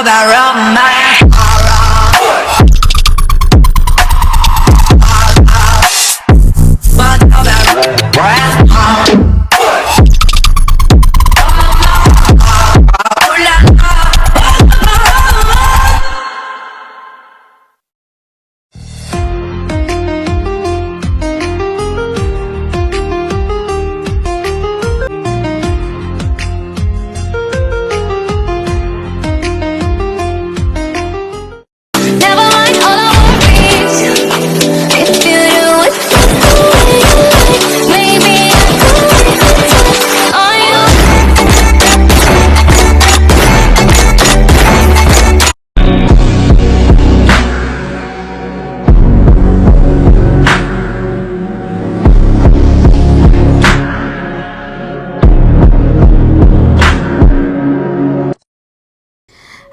about romance. What about romance? Never mind all our worries. If you do it the way you like, maybe I could on you.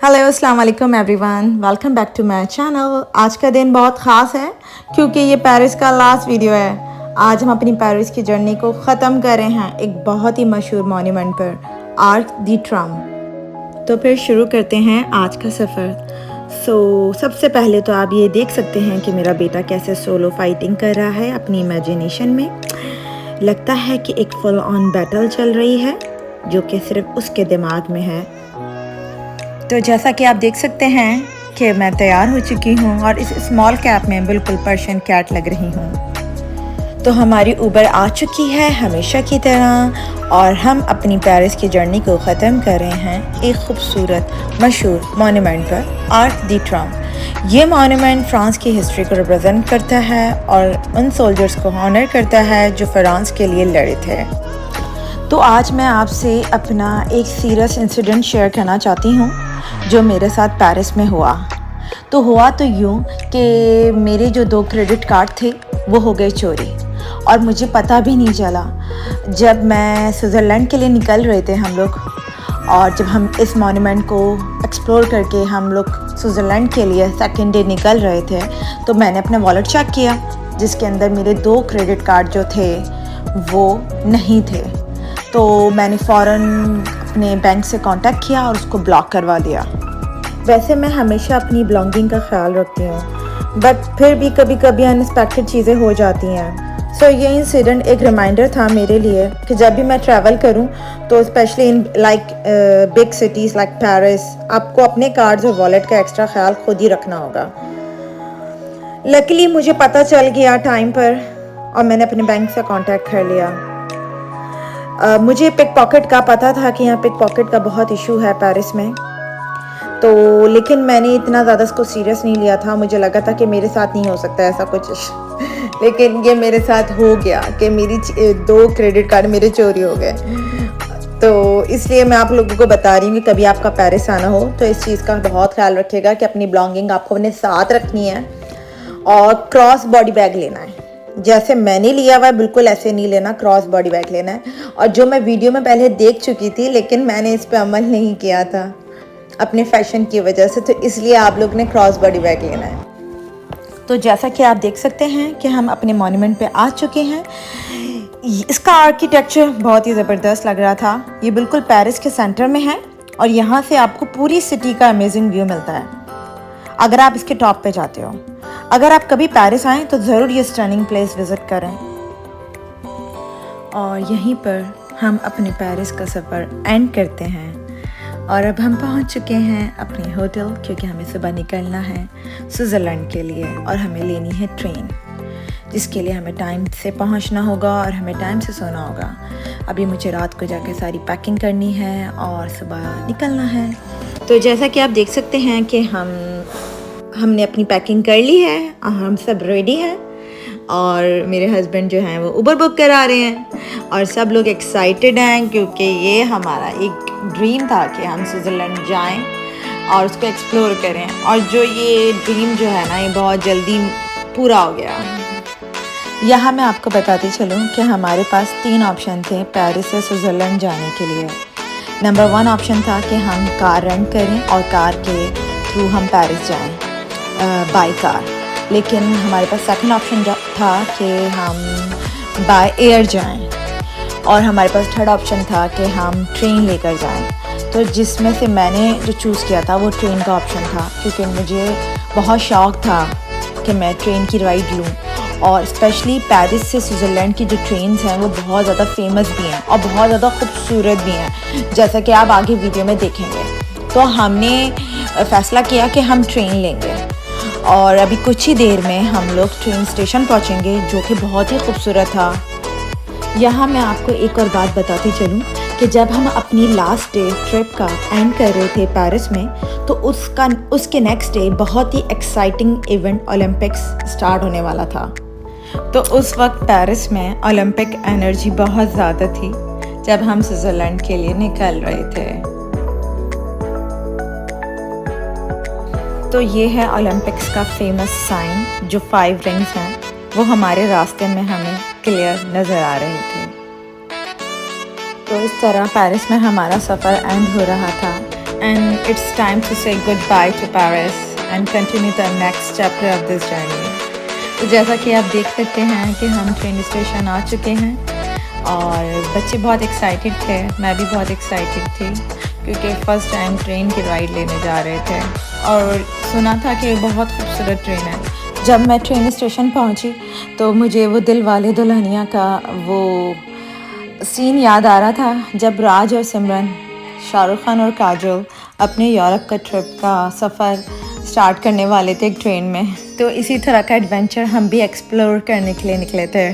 Hello अस्सलाम वालेकुम everyone, welcome back to my channel. आज का दिन बहुत ख़ास है क्योंकि ये पेरिस का लास्ट वीडियो है। आज हम अपनी पेरिस की जर्नी को ख़त्म कर रहे हैं एक बहुत ही मशहूर मॉन्यूमेंट पर, आर्क दी ट्रायम्फ। तो फिर शुरू करते हैं आज का सफ़र। सबसे पहले तो आप ये देख सकते हैं कि मेरा बेटा कैसे सोलो फाइटिंग कर रहा है अपनी इमेजिनेशन में। लगता है कि एक फुल ऑन बैटल चल रही है जो कि सिर्फ उसके दिमाग में है। तो जैसा कि आप देख सकते हैं कि मैं तैयार हो चुकी हूँ और इस स्मॉल कैप में बिल्कुल पर्शियन कैट लग रही हूँ। तो हमारी उबर आ चुकी है हमेशा की तरह और हम अपनी पेरिस की जर्नी को ख़त्म कर रहे हैं एक खूबसूरत मशहूर मॉन्यूमेंट पर, आर्क दी ट्रायम्फ। ये मॉन्यूमेंट फ़्रांस की हिस्ट्री को रिप्रेजेंट करता है और उन सोल्जर्स को ऑनर करता है जो फ्रांस के लिए लड़े थे। तो आज मैं आपसे अपना एक सीरियस इंसिडेंट शेयर करना चाहती हूँ जो मेरे साथ पेरिस में हुआ। तो हुआ तो यूँ कि मेरे जो 2 क्रेडिट कार्ड थे वो हो गए चोरी और मुझे पता भी नहीं चला। जब मैं स्विट्ज़रलैंड के लिए निकल रहे थे हम लोग और जब हम इस मॉन्यूमेंट को एक्सप्लोर करके हम लोग स्विट्ज़रलैंड के लिए सेकेंड डे निकल रहे थे, तो मैंने अपना वॉलेट चेक किया जिसके अंदर मेरे 2 क्रेडिट कार्ड जो थे वो नहीं थे। तो मैंने फ़ौरन अपने बैंक से कांटेक्ट किया और उसको ब्लॉक करवा दिया। वैसे मैं हमेशा अपनी बिलोंगिंग का ख्याल रखती हूँ, बट फिर भी कभी कभी अनएक्सपेक्टेड चीज़ें हो जाती हैं। ये इंसिडेंट एक रिमाइंडर था मेरे लिए कि जब भी मैं ट्रैवल करूँ तो specially in big cities like Paris, आपको अपने कार्ड्स और वॉलेट का एक्स्ट्रा ख्याल खुद ही रखना होगा। लकीली मुझे पता चल गया टाइम पर और मैंने अपने बैंक से कांटेक्ट कर लिया। मुझे पिक पॉकेट का पता था कि यहाँ पिक पॉकेट का बहुत इशू है पेरिस में, तो लेकिन मैंने इतना ज़्यादा इसको सीरियस नहीं लिया था। मुझे लगा था कि मेरे साथ नहीं हो सकता ऐसा कुछ लेकिन ये मेरे साथ हो गया कि मेरी 2 क्रेडिट कार्ड मेरे चोरी हो गए। तो इसलिए मैं आप लोगों को बता रही हूँ कि कभी आपका पेरिस आना हो तो इस चीज़ का बहुत ख्याल रखिएगा कि अपनी बिलोंगिंग आपको अपने साथ रखनी है और क्रॉस बॉडी बैग लेना है। जैसे मैंने लिया हुआ है बिल्कुल ऐसे नहीं लेना, क्रॉस बॉडी बैग लेना है। और जो मैं वीडियो में पहले देख चुकी थी लेकिन मैंने इस पे अमल नहीं किया था अपने फैशन की वजह से, तो इसलिए आप लोग ने क्रॉस बॉडी बैग लेना है। तो जैसा कि आप देख सकते हैं कि हम अपने मॉन्यूमेंट पे आ चुके हैं। इसका आर्किटेक्चर बहुत ही ज़बरदस्त लग रहा था। ये बिल्कुल पेरिस के सेंटर में है और यहाँ से आपको पूरी सिटी का अमेजिंग व्यू मिलता है अगर आप इसके टॉप पे जाते हो। अगर आप कभी पेरिस आएँ तो ज़रूर ये स्टनिंग प्लेस विज़िट करें। और यहीं पर हम अपने पेरिस का सफ़र एंड करते हैं और अब हम पहुंच चुके हैं अपने होटल क्योंकि हमें सुबह निकलना है स्विट्ज़रलैंड के लिए और हमें लेनी है ट्रेन, जिसके लिए हमें टाइम से पहुंचना होगा और हमें टाइम से सोना होगा। अभी मुझे रात को जाके सारी पैकिंग करनी है और सुबह निकलना है। तो जैसा कि आप देख सकते हैं कि हमने अपनी पैकिंग कर ली है और हम सब रेडी हैं और मेरे हस्बैंड जो हैं वो उबर बुक करा रहे हैं और सब लोग एक्साइटेड हैं क्योंकि ये हमारा एक ड्रीम था कि हम स्विट्ज़रलैंड जाएं और उसको एक्सप्लोर करें। और जो ये ड्रीम जो है ना ये बहुत जल्दी पूरा हो गया। यहाँ मैं आपको बताती चलूँ कि हमारे पास 3 ऑप्शन थे पेरिस से स्विट्ज़रलैंड जाने के लिए। नंबर 1 ऑप्शन था कि हम कार रेंट करें और कार के थ्रू हम पेरिस जाएं बाय कार, लेकिन हमारे पास सेकंड ऑप्शन था कि हम बाय एयर जाएं और हमारे पास थर्ड ऑप्शन था कि हम ट्रेन लेकर जाएं। तो जिसमें से मैंने जो चूज़ किया था वो ट्रेन का ऑप्शन था, क्योंकि मुझे बहुत शौक़ था कि मैं ट्रेन की राइड लूँ। और स्पेशली पेरिस से स्विट्ज़रलैंड की जो ट्रेन्स हैं वो बहुत ज़्यादा फेमस भी हैं और बहुत ज़्यादा खूबसूरत भी हैं, जैसा कि आप आगे वीडियो में देखेंगे। तो हमने फ़ैसला किया कि हम ट्रेन लेंगे और अभी कुछ ही देर में हम लोग ट्रेन स्टेशन पहुंचेंगे, जो कि बहुत ही खूबसूरत था। यहाँ मैं आपको एक और बात बताती चलूँ कि जब हम अपनी लास्ट डे ट्रिप का एंड कर रहे थे पेरिस में, तो उसके नेक्स्ट डे बहुत ही एक्साइटिंग इवेंट ओलंपिक्स स्टार्ट होने वाला था। तो उस वक्त पेरिस में ओलंपिक एनर्जी बहुत ज़्यादा थी जब हम स्विट्ज़रलैंड के लिए निकल रहे थे। तो ये है ओलंपिक्स का फेमस साइन, जो 5 रिंग्स हैं वो हमारे रास्ते में हमें क्लियर नज़र आ रहे थे। तो इस तरह पेरिस में हमारा सफ़र एंड हो रहा था एंड इट्स टाइम टू से good by two Paris and continue the next chapter of this journey. तो जैसा कि आप देख सकते हैं कि हम ट्रेन स्टेशन आ चुके हैं और बच्चे बहुत एक्साइटेड थे, मैं भी बहुत एक्साइटेड थी, क्योंकि फ़र्स्ट टाइम ट्रेन की राइड लेने जा रहे थे और सुना था कि बहुत खूबसूरत ट्रेन है। जब मैं ट्रेन स्टेशन पहुंची तो मुझे वो दिल वाले दुल्हनिया का वो सीन याद आ रहा था, जब राज और सिमरन, शाहरुख खान और काजोल अपने यूरोप का ट्रिप का सफ़र स्टार्ट करने वाले थे एक ट्रेन में। तो इसी तरह का एडवेंचर हम भी एक्सप्लोर करने के लिए निकले थे।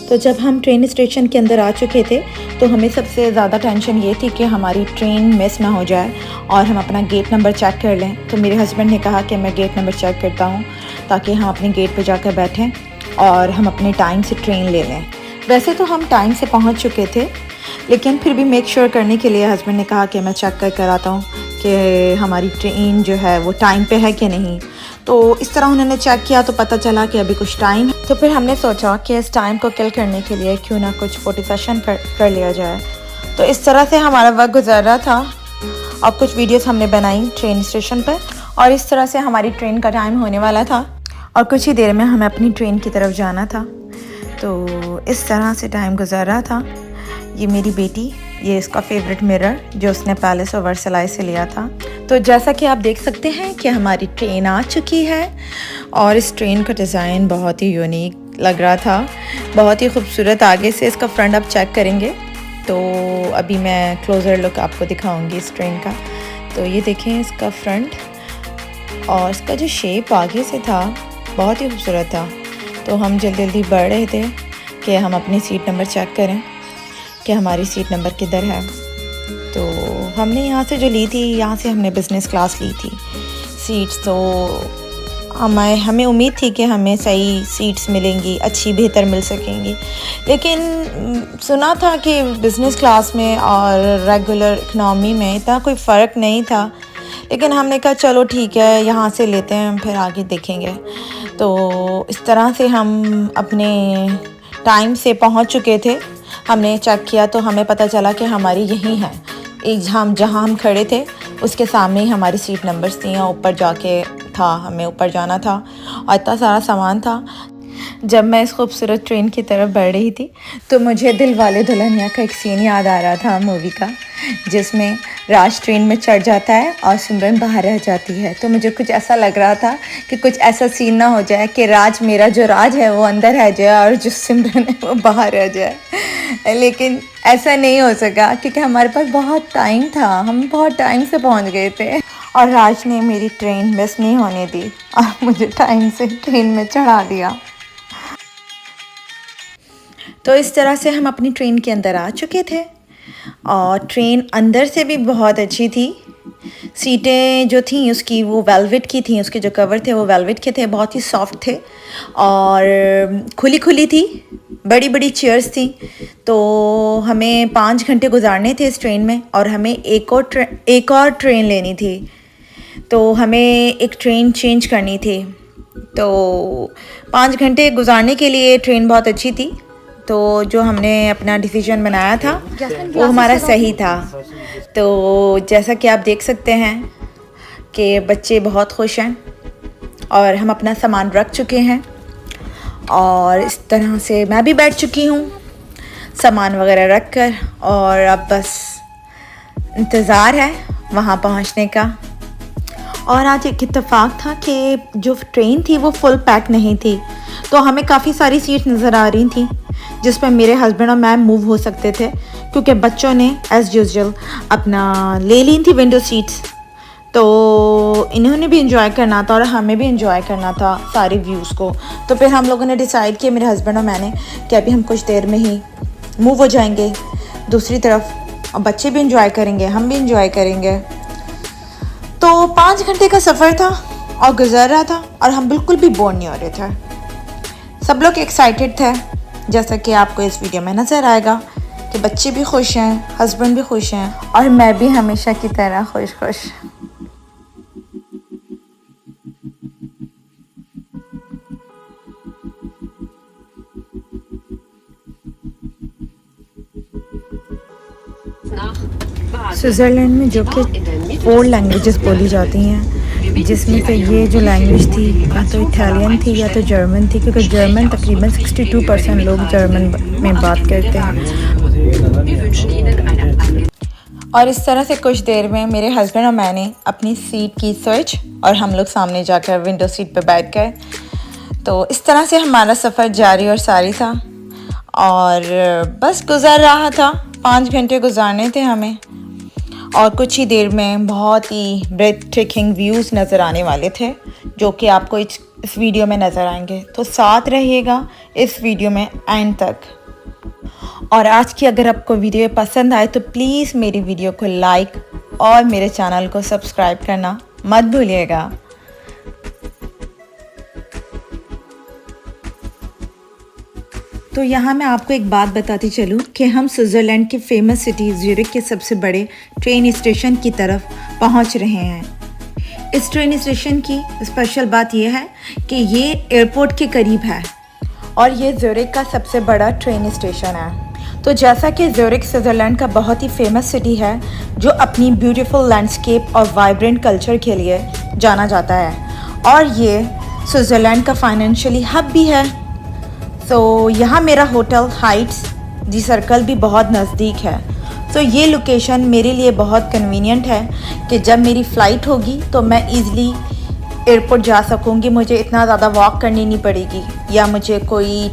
तो जब हम ट्रेन स्टेशन के अंदर आ चुके थे तो हमें सबसे ज़्यादा टेंशन ये थी कि हमारी ट्रेन मिस ना हो जाए और हम अपना गेट नंबर चेक कर लें। तो मेरे हस्बैंड ने कहा कि मैं गेट नंबर चेक करता हूँ ताकि हम अपने गेट पर जाकर बैठें और हम अपने टाइम से ट्रेन ले लें। वैसे तो हम टाइम से पहुँच चुके थे, लेकिन फिर भी मेक श्योर करने के लिए हस्बैंड ने कहा कि मैं चेक कर आता हूँ कि हमारी ट्रेन जो है वो टाइम पे है कि नहीं। तो इस तरह उन्होंने चेक किया तो पता चला कि अभी कुछ टाइम है। तो फिर हमने सोचा कि इस टाइम को किल करने के लिए क्यों ना कुछ फोटो सेशन कर लिया जाए। तो इस तरह से हमारा वक्त गुजर रहा था और कुछ वीडियोस हमने बनाई ट्रेन स्टेशन पर, और इस तरह से हमारी ट्रेन का टाइम होने वाला था और कुछ ही देर में हमें अपनी ट्रेन की तरफ जाना था। तो इस तरह से टाइम गुजर रहा था। ये मेरी बेटी, ये इसका फेवरेट मिरर जो उसने पैलेस और वर्सलाइज से लिया था। तो जैसा कि आप देख सकते हैं कि हमारी ट्रेन आ चुकी है और इस ट्रेन का डिज़ाइन बहुत ही यूनिक लग रहा था, बहुत ही खूबसूरत। आगे से इसका फ्रंट आप चेक करेंगे तो अभी मैं क्लोज़र लुक आपको दिखाऊंगी इस ट्रेन का। तो ये देखें इसका फ्रंट, और इसका जो शेप आगे से था बहुत ही खूबसूरत था। तो हम जल्दी बढ़ रहे थे कि हम अपनी सीट नंबर चेक करें कि हमारी सीट नंबर किधर है। तो हमने यहाँ से जो ली थी, यहाँ से हमने बिज़नेस क्लास ली थी सीट्स। तो हमें उम्मीद थी कि हमें सही सीट्स मिलेंगी, अच्छी बेहतर मिल सकेंगी, लेकिन सुना था कि बिज़नेस क्लास में और रेगुलर इकनॉमी में इतना कोई फ़र्क नहीं था। लेकिन हमने कहा चलो ठीक है, यहाँ से लेते हैं, फिर आगे देखेंगे। तो इस तरह से हम अपने टाइम से पहुँच चुके थे। हमने चेक किया तो हमें पता चला कि हमारी यही है, जहाँ हम खड़े थे उसके सामने ही हमारी सीट नंबर्स थी। और ऊपर जाके था, हमें ऊपर जाना था और इतना सारा सामान था। जब मैं इस खूबसूरत ट्रेन की तरफ बढ़ रही थी तो मुझे दिल वाले दुल्हनिया का एक सीन याद आ रहा था मूवी का, जिसमें राज ट्रेन में चढ़ जाता है और सिमरन बाहर रह जाती है। तो मुझे कुछ ऐसा लग रहा था कि कुछ ऐसा सीन ना हो जाए कि मेरा जो राज है वो अंदर रह जाए और जो सिमरन है वो बाहर रह जाए। लेकिन ऐसा नहीं हो सका क्योंकि हमारे पास बहुत टाइम था, हम बहुत टाइम से पहुंच गए थे और राज ने मेरी ट्रेन मिस नहीं होने दी और मुझे टाइम से ट्रेन में चढ़ा दिया। तो इस तरह से हम अपनी ट्रेन के अंदर आ चुके थे और ट्रेन अंदर से भी बहुत अच्छी थी। सीटें जो थी उसकी वो वेलवेट की थी, उसके जो कवर थे वो वेलवेट के थे, बहुत ही सॉफ्ट थे और खुली खुली थी, बड़ी बड़ी चेयर्स थी। तो हमें 5 घंटे गुजारने थे इस ट्रेन में और हमें एक और ट्रेन लेनी थी। तो हमें एक ट्रेन चेंज करनी थी। तो 5 घंटे गुजारने के लिए ट्रेन बहुत अच्छी थी। तो जो हमने अपना डिसीजन बनाया था वो हमारा सही था। तो जैसा कि आप देख सकते हैं कि बच्चे बहुत खुश हैं और हम अपना सामान रख चुके हैं और इस तरह से मैं भी बैठ चुकी हूँ सामान वगैरह रख कर, और अब बस इंतज़ार है वहाँ पहुँचने का। और आज एक इत्तेफाक था कि जो ट्रेन थी वो फुल पैक नहीं थी, तो हमें काफ़ी सारी सीट नज़र आ रही थी जिसमें मेरे हस्बैंड और मैं मूव हो सकते थे, क्योंकि बच्चों ने एज़ यूजुअल अपना ले ली थी विंडो सीट्स, तो इन्होंने भी इंजॉय करना था और हमें भी इंजॉय करना था सारे व्यूज़ को। तो फिर हम लोगों ने डिसाइड किया, मेरे हस्बैंड और मैंने, कि अभी हम कुछ देर में ही मूव हो जाएंगे दूसरी तरफ, और बच्चे भी इंजॉय करेंगे, हम भी इंजॉय करेंगे। तो 5 घंटे का सफ़र था और गुजर रहा था और हम बिल्कुल भी बोर नहीं हो रहे थे। सब लोग एक्साइटेड थे, जैसा कि आपको इस वीडियो में नज़र आएगा कि बच्चे भी खुश हैं, हस्बैंड भी खुश हैं और मैं भी हमेशा की तरह खुश खुश। स्विट्ज़रलैंड में जो कि 4 लैंग्वेजेस बोली जाती हैं, जिसमें से ये जो लैंग्वेज थी या तो इटालियन थी या तो जर्मन थी, क्योंकि जर्मन तकरीबन 62% लोग जर्मन में बात करते हैं। और इस तरह से कुछ देर में मेरे हस्बैंड और मैंने अपनी सीट की स्विच और हम लोग सामने जाकर विंडो सीट पर बैठ गए। तो इस तरह से हमारा सफ़र जारी और सारी था और बस गुजर रहा था। 5 घंटे गुजारने थे हमें और कुछ ही देर में बहुत ही ब्रेथ टेकिंग व्यूज़ नज़र आने वाले थे, जो कि आपको इस वीडियो में नज़र आएंगे। तो साथ रहिएगा इस वीडियो में एंड तक। और आज की अगर आपको वीडियो पसंद आए तो प्लीज़ मेरी वीडियो को लाइक और मेरे चैनल को सब्सक्राइब करना मत भूलिएगा। तो यहाँ मैं आपको एक बात बताती चलूँ कि हम स्विट्ज़रलैंड की फेमस सिटी ज़्यूरिख के सबसे बड़े ट्रेन स्टेशन की तरफ पहुँच रहे हैं। इस ट्रेन स्टेशन की स्पेशल बात यह है कि ये एयरपोर्ट के करीब है और ये ज़्यूरिख का सबसे बड़ा ट्रेन स्टेशन है। तो जैसा कि ज़्यूरिख स्विट्ज़रलैंड का बहुत ही फेमस सिटी है, जो अपनी ब्यूटीफुल लैंडस्केप और वाइब्रेंट कल्चर के लिए जाना जाता है, और ये स्विट्ज़रलैंड का फाइनेंशियली हब भी है। तो यहाँ मेरा होटल हाइट्स दी सर्कल भी बहुत नज़दीक है। तो ये लोकेशन मेरे लिए बहुत कन्वीनियंट है कि जब मेरी फ़्लाइट होगी तो मैं इजीली एयरपोर्ट जा सकूँगी, मुझे इतना ज़्यादा वॉक करनी नहीं पड़ेगी या मुझे कोई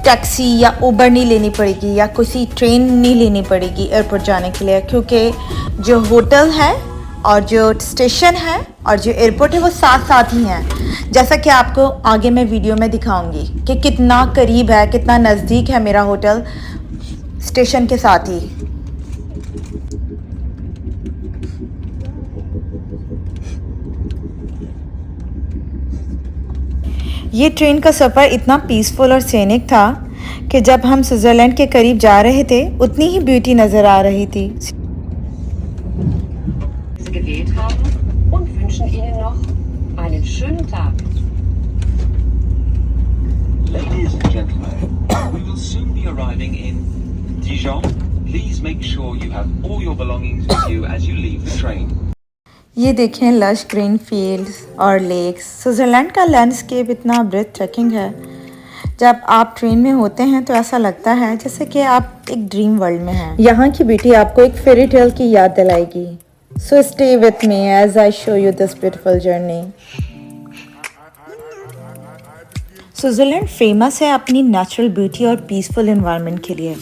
टैक्सी या उबर नहीं लेनी पड़ेगी या किसी ट्रेन नहीं लेनी पड़ेगी एयरपोर्ट जाने के लिए, क्योंकि जो होटल है और जो स्टेशन है और जो एयरपोर्ट है वो साथ साथ ही हैं। जैसा कि आपको आगे मैं वीडियो में दिखाऊंगी कि कितना करीब है, कितना नज़दीक है मेरा होटल स्टेशन के साथ ही। ये ट्रेन का सफ़र इतना पीसफुल और सीनिक था कि जब हम स्विट्ज़रलैंड के करीब जा रहे थे उतनी ही ब्यूटी नज़र आ रही थी। gewählt haben und wünschen Ihnen noch einen schönen Tag. Ladies and gentlemen, we will soon be arriving in Dijon. Please make sure you have all your belongings with you as you leave the train. ये देखें lush green fields और lakes. Switzerland का landscape इतना breath taking है, जब आप train में होते हैं तो ऐसा लगता है जैसे कि आप एक ड्रीम वर्ल्ड में हैं। यहाँ की ब्यूटी आपको एक फेरी टेल की याद दिलाएगी। So stay with me as I show you this beautiful journey. Switzerland famous है अपनी नेचुरल ब्यूटी और पीसफुल एनवायरनमेंट के लिए।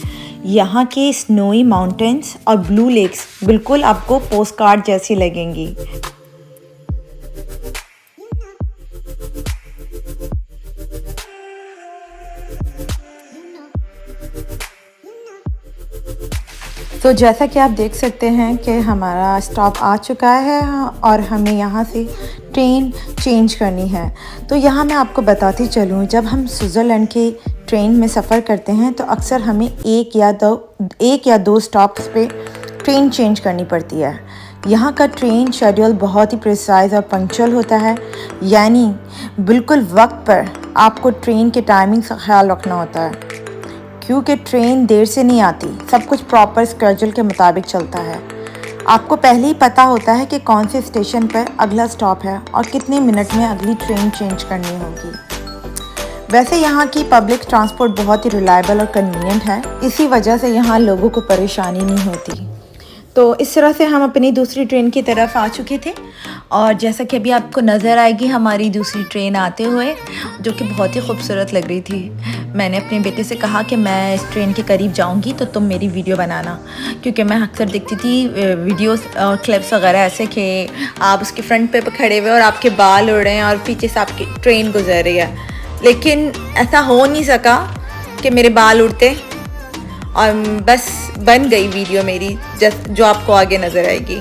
यहाँ के स्नोई माउंटेन्स और ब्लू लेक्स बिल्कुल आपको पोस्ट कार्ड जैसी लगेंगी। तो जैसा कि आप देख सकते हैं कि हमारा स्टॉप आ चुका है और हमें यहाँ से ट्रेन चेंज करनी है। तो यहाँ मैं आपको बताती चलूँ, जब हम स्विट्ज़रलैंड के ट्रेन में सफ़र करते हैं तो अक्सर हमें एक या दो स्टॉप्स पे ट्रेन चेंज करनी पड़ती है। यहाँ का ट्रेन शेड्यूल बहुत ही प्रिसाइज और पंक्चुअल होता है, यानी बिल्कुल वक्त पर आपको ट्रेन के टाइमिंग का ख्याल रखना होता है, क्योंकि ट्रेन देर से नहीं आती, सब कुछ प्रॉपर स्केड्यूल के मुताबिक चलता है। आपको पहले ही पता होता है कि कौन से स्टेशन पर अगला स्टॉप है और कितने मिनट में अगली ट्रेन चेंज करनी होगी। वैसे यहाँ की पब्लिक ट्रांसपोर्ट बहुत ही रिलायबल और कन्वीनियंट है, इसी वजह से यहाँ लोगों को परेशानी नहीं होती। तो इस तरह से हम अपनी दूसरी ट्रेन की तरफ आ चुके थे और जैसा कि अभी आपको नज़र आएगी हमारी दूसरी ट्रेन आते हुए, जो कि बहुत ही खूबसूरत लग रही थी। मैंने अपने बेटे से कहा कि मैं इस ट्रेन के करीब जाऊंगी तो तुम मेरी वीडियो बनाना, क्योंकि मैं अक्सर देखती थी वीडियोस और क्लिप्स वगैरह ऐसे कि आप उसके फ्रंट पे खड़े हुए और आपके बाल उड़ रहे हैं और पीछे से आपकी ट्रेन गुजर रही है, लेकिन ऐसा हो नहीं सका कि मेरे बाल उड़ते और बस बन गई वीडियो मेरी जो आपको आगे नज़र आएगी।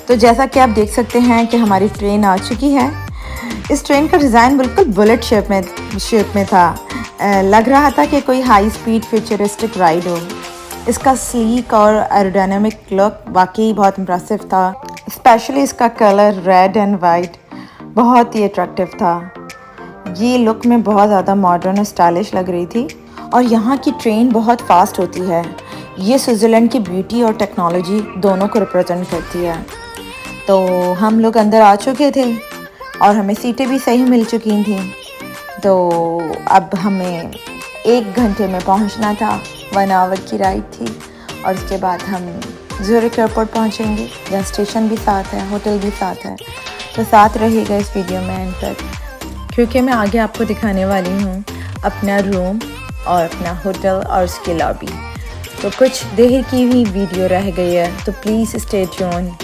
तो जैसा कि आप देख सकते हैं कि हमारी ट्रेन आ चुकी है। इस ट्रेन का डिज़ाइन बिल्कुल बुलेट शेप में था। लग रहा था कि कोई हाई स्पीड फ्यूचरिस्टिक राइड हो। इसका स्लीक और एरोडायनामिक लुक वाकई बहुत इम्प्रेसिव था। स्पेशली इसका कलर रेड एंड वाइट बहुत ही अट्रैक्टिव था। ये लुक में बहुत ज़्यादा मॉडर्न और स्टाइलिश लग रही थी। और यहाँ की ट्रेन बहुत फास्ट होती है। ये स्विट्ज़रलैंड की ब्यूटी और टेक्नोलॉजी दोनों को रिप्रेजेंट करती है। तो हम लोग अंदर आ चुके थे और हमें सीटें भी सही मिल चुकी थी। तो अब हमें 1 घंटे में पहुंचना था, 1 आवर की राइड थी और उसके बाद हम ज़ूरिक एयरपोर्ट पहुंचेंगे, जहाँ स्टेशन भी साथ है, होटल भी साथ है। तो साथ रहिएगा इस वीडियो में एंड तक, क्योंकि मैं आगे आपको दिखाने वाली हूँ अपना रूम और अपना होटल और उसकी लॉबी। तो कुछ देर की ही वीडियो रह गई है, तो प्लीज़ स्टे ट्यून।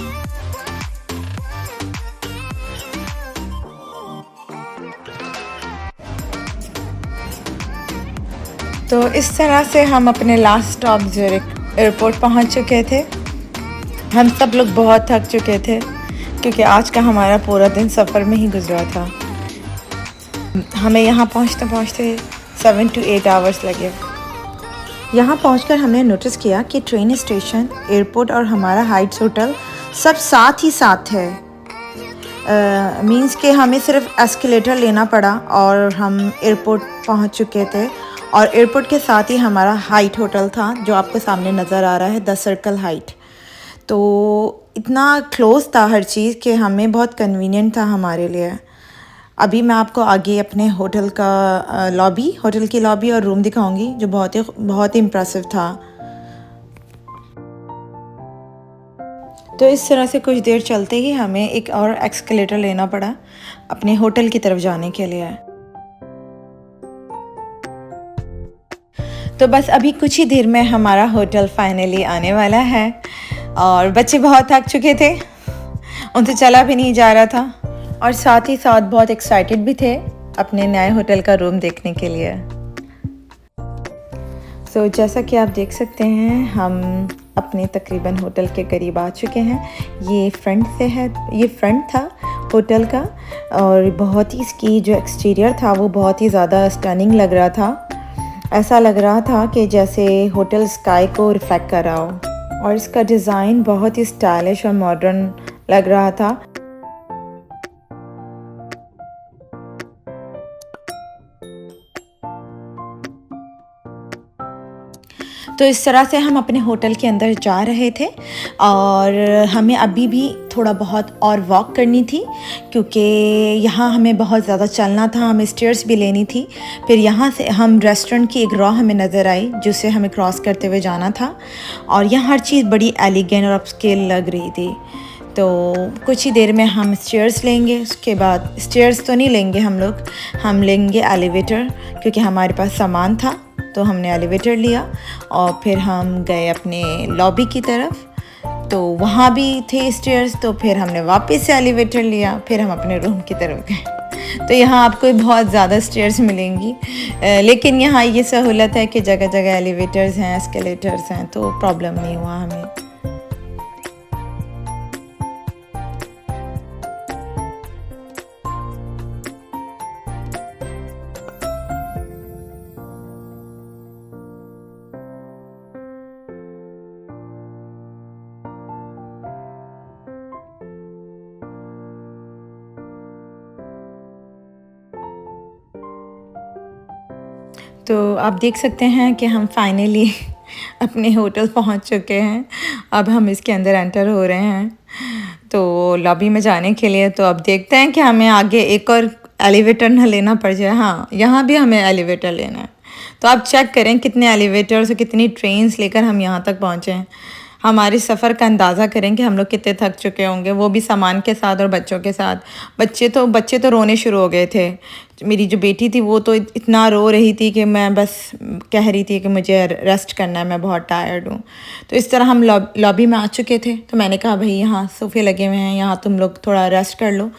तो इस तरह से हम अपने लास्ट स्टॉप ज़ूरिक एयरपोर्ट पहुंच चुके थे। हम सब लोग बहुत थक चुके थे क्योंकि आज का हमारा पूरा दिन सफ़र में ही गुजरा था। हमें यहाँ पहुँचते पहुँचते 7 to 8 आवर्स लगे। यहाँ पहुँचकर हमने नोटिस किया कि ट्रेन स्टेशन, एयरपोर्ट और हमारा हाइट्स होटल सब साथ ही साथ है। मींस कि हमें सिर्फ एस्केलेटर लेना पड़ा और हम एयरपोर्ट पहुँच चुके थे। और एयरपोर्ट के साथ ही हमारा हाइट होटल था, जो आपको सामने नज़र आ रहा है, द सर्कल हाइट। तो इतना क्लोज़ था हर चीज़ कि हमें बहुत कन्वीनियंट था हमारे लिए। अभी मैं आपको आगे अपने होटल की लॉबी और रूम दिखाऊंगी, जो बहुत ही इम्प्रेसिव था। तो इस तरह से कुछ देर चलते ही हमें एक और एस्केलेटर लेना पड़ा अपने होटल की तरफ जाने के लिए। तो बस अभी कुछ ही देर में हमारा होटल फाइनली आने वाला है और बच्चे बहुत थक चुके थे, उनसे चला भी नहीं जा रहा था और साथ ही साथ बहुत एक्साइटेड भी थे अपने नए होटल का रूम देखने के लिए। तो जैसा कि आप देख सकते हैं हम अपने तकरीबन होटल के करीब आ चुके हैं। ये फ्रंट था होटल का और बहुत ही इसकी जो एक्सटीरियर था वो बहुत ही ज़्यादा स्टनिंग लग रहा था। ऐसा लग रहा था कि जैसे होटल स्काई को रिफ्लेक्ट कर रहा हो और इसका डिज़ाइन बहुत ही स्टाइलिश और मॉडर्न लग रहा था। तो इस तरह से हम अपने होटल के अंदर जा रहे थे और हमें अभी भी थोड़ा बहुत और वॉक करनी थी, क्योंकि यहाँ हमें बहुत ज़्यादा चलना था, हमें स्टेयर्स भी लेनी थी। फिर यहाँ से हम रेस्टोरेंट की एक रॉ हमें नज़र आई जिसे हमें क्रॉस करते हुए जाना था और यहाँ हर चीज़ बड़ी एलिगेंट और अपस्केल लग रही थी। तो कुछ ही देर में हम स्टेयर्स लेंगे, उसके बाद स्टेयर्स तो नहीं लेंगे हम लेंगे एलिवेटर, क्योंकि हमारे पास सामान था तो हमने एलिवेटर लिया और फिर हम गए अपने लॉबी की तरफ। तो वहाँ भी थे स्टेयर्स, तो फिर हमने वापस से एलिवेटर लिया, फिर हम अपने रूम की तरफ गए। तो यहाँ आपको बहुत ज़्यादा स्टेयर्स मिलेंगी, लेकिन यहाँ ये सहूलत है कि जगह जगह एलिवेटर्स हैं, एस्केलेटर्स हैं, तो प्रॉब्लम नहीं हुआ हमें। तो आप देख सकते हैं कि हम फाइनली अपने होटल पहुंच चुके हैं। अब हम इसके अंदर एंटर हो रहे हैं तो लॉबी में जाने के लिए। तो अब देखते हैं कि हमें आगे एक और एलिवेटर ना लेना पड़ जाए। हाँ, यहाँ भी हमें एलिवेटर लेना है। तो आप चेक करें कितने एलिवेटर्स और कितनी ट्रेन्स लेकर हम यहाँ तक पहुँचे हैं। हमारे सफ़र का अंदाज़ा करें कि हम लोग कितने थक चुके होंगे, वो भी सामान के साथ और बच्चों के साथ। बच्चे तो रोने शुरू हो गए थे। मेरी जो बेटी थी वो तो इतना रो रही थी कि मैं बस कह रही थी कि मुझे रेस्ट करना है, मैं बहुत टायर्ड हूँ। तो इस तरह हम लॉबी में आ चुके थे। तो मैंने कहा भाई यहाँ सोफ़े लगे हुए हैं, यहाँ तुम लोग थोड़ा रेस्ट कर लो।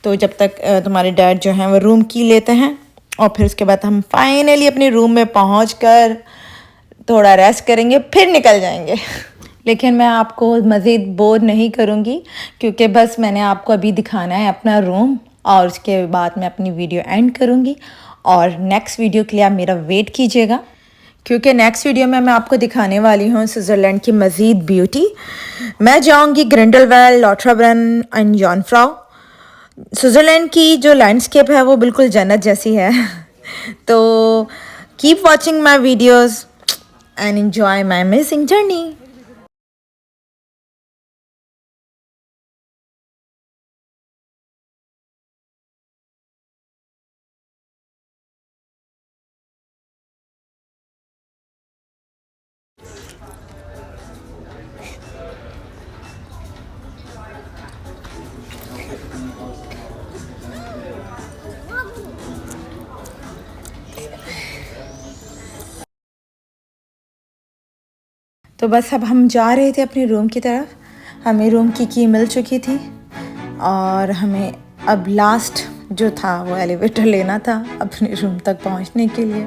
तो जब तक तुम्हारे डैड जो हैं वो रूम की लेते हैं, और फिर उसके बाद हम फाइनली अपने रूम में पहुँच थोड़ा रेस्ट करेंगे, फिर निकल जाएंगे। लेकिन मैं आपको मज़ीद बोर नहीं करूँगी, क्योंकि बस मैंने आपको अभी दिखाना है अपना रूम, और उसके बाद मैं अपनी वीडियो एंड करूँगी। और नेक्स्ट वीडियो के लिए आप मेरा वेट कीजिएगा, क्योंकि नेक्स्ट वीडियो में मैं आपको दिखाने वाली हूँ स्विट्ज़रलैंड की मज़ीद ब्यूटी। मैं जाऊँगी ग्रिंडलवेल, लॉथरब्रेन एंड जॉनफ्राउ। स्विट्ज़रलैंड की जो लैंडस्केप है वो बिल्कुल जन्नत जैसी है। तो keep watching my videos and enjoy my amazing journey. तो बस अब हम जा रहे थे अपने रूम की तरफ। हमें रूम की मिल चुकी थी, और हमें अब लास्ट जो था वो एलिवेटर लेना था अपने रूम तक पहुंचने के लिए,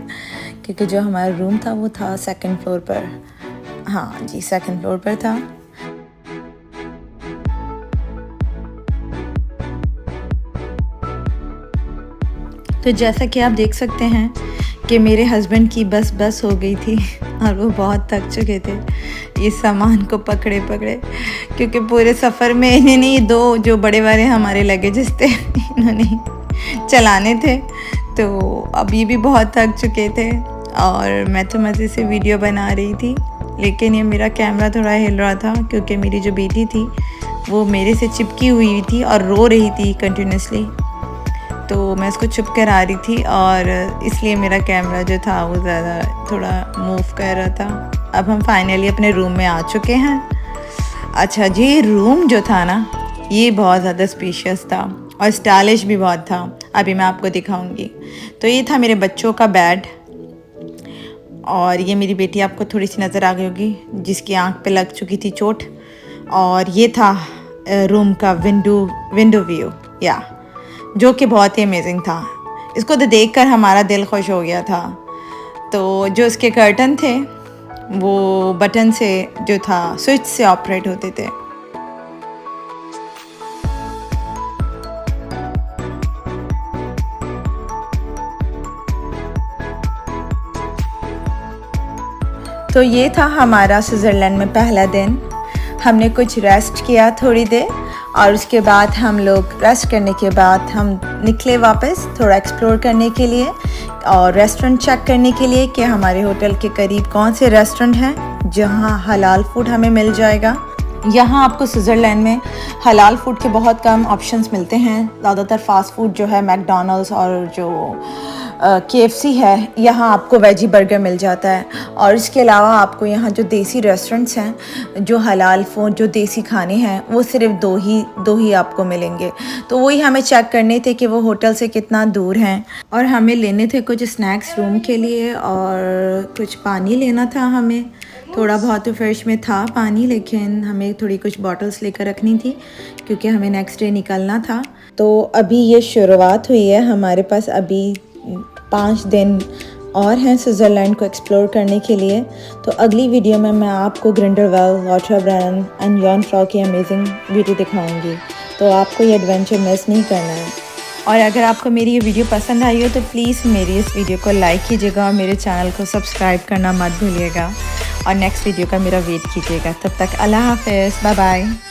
क्योंकि जो हमारा रूम था वो था 2nd फ्लोर पर। हाँ जी, 2nd फ्लोर पर था। तो जैसा कि आप देख सकते हैं कि मेरे हस्बैंड की बस हो गई थी, और वो बहुत थक चुके थे ये सामान को पकड़े, क्योंकि पूरे सफ़र में इन्होंने दो जो बड़े बड़े हमारे लगेजेस थे इन्होंने चलाने थे। तो अब ये भी बहुत थक चुके थे, और मैं तो मज़े से वीडियो बना रही थी, लेकिन ये मेरा कैमरा थोड़ा हिल रहा था, क्योंकि मेरी जो बेटी थी वो मेरे से चिपकी हुई थी और रो रही थी कंटिन्यूसली। तो मैं उसको चुप करा रही थी, और इसलिए मेरा कैमरा जो था वो ज़्यादा थोड़ा मूव कर रहा था। अब हम फाइनली अपने रूम में आ चुके हैं। अच्छा जी, रूम जो था ना ये बहुत ज़्यादा स्पेशियस था और स्टाइलिश भी बहुत था। अभी मैं आपको दिखाऊंगी। तो ये था मेरे बच्चों का बेड, और ये मेरी बेटी आपको थोड़ी सी नज़र आ गई होगी जिसकी आंख पे लग चुकी थी चोट। और ये था रूम का विंडो व्यू, या जो कि बहुत ही अमेजिंग था। इसको तो देखकर हमारा दिल खुश हो गया था। तो जो इसके कर्टन थे वो बटन से जो था स्विच से ऑपरेट होते थे। तो ये था हमारा स्विट्ज़रलैंड में पहला दिन। हमने कुछ रेस्ट किया थोड़ी देर, और उसके बाद हम लोग रेस्ट करने के बाद हम निकले वापस थोड़ा एक्सप्लोर करने के लिए और रेस्टोरेंट चेक करने के लिए कि हमारे होटल के करीब कौन से रेस्टोरेंट हैं जहां हलाल फूड हमें मिल जाएगा। यहाँ आपको स्विट्ज़रलैंड में हलाल फूड के बहुत कम ऑप्शंस मिलते हैं। ज़्यादातर फास्ट फूड जो है मैकडॉनल्ड्स और जो KFC है, यहाँ आपको वेजी बर्गर मिल जाता है। और इसके अलावा आपको यहाँ जो देसी रेस्टोरेंट्स हैं जो हलाल फूड जो देसी खाने हैं वो सिर्फ दो ही आपको मिलेंगे। तो वही हमें चेक करने थे कि वो होटल से कितना दूर हैं, और हमें लेने थे कुछ स्नैक्स रूम के लिए और कुछ पानी लेना था हमें। थोड़ा बहुत तो फ्रेश में था पानी, लेकिन हमें थोड़ी कुछ बॉटल्स लेकर रखनी थी क्योंकि हमें नेक्स्ट डे निकलना था। तो अभी ये शुरुआत हुई है, हमारे पास अभी 5 दिन और हैं स्विट्ज़रलैंड को एक्सप्लोर करने के लिए। तो अगली वीडियो में मैं आपको ग्रिंडलवेल, लॉथरब्रेन एंड जॉनफ्राउ की अमेजिंग ब्यूटी दिखाऊंगी। तो आपको ये एडवेंचर मिस नहीं करना है। और अगर आपको मेरी ये वीडियो पसंद आई हो तो प्लीज़ मेरी इस वीडियो को लाइक कीजिएगा और मेरे चैनल को सब्सक्राइब करना मत भूलिएगा, और नेक्स्ट वीडियो का मेरा वेट कीजिएगा। तब तक अल्लाह हाफ़िज़, बाय बाय।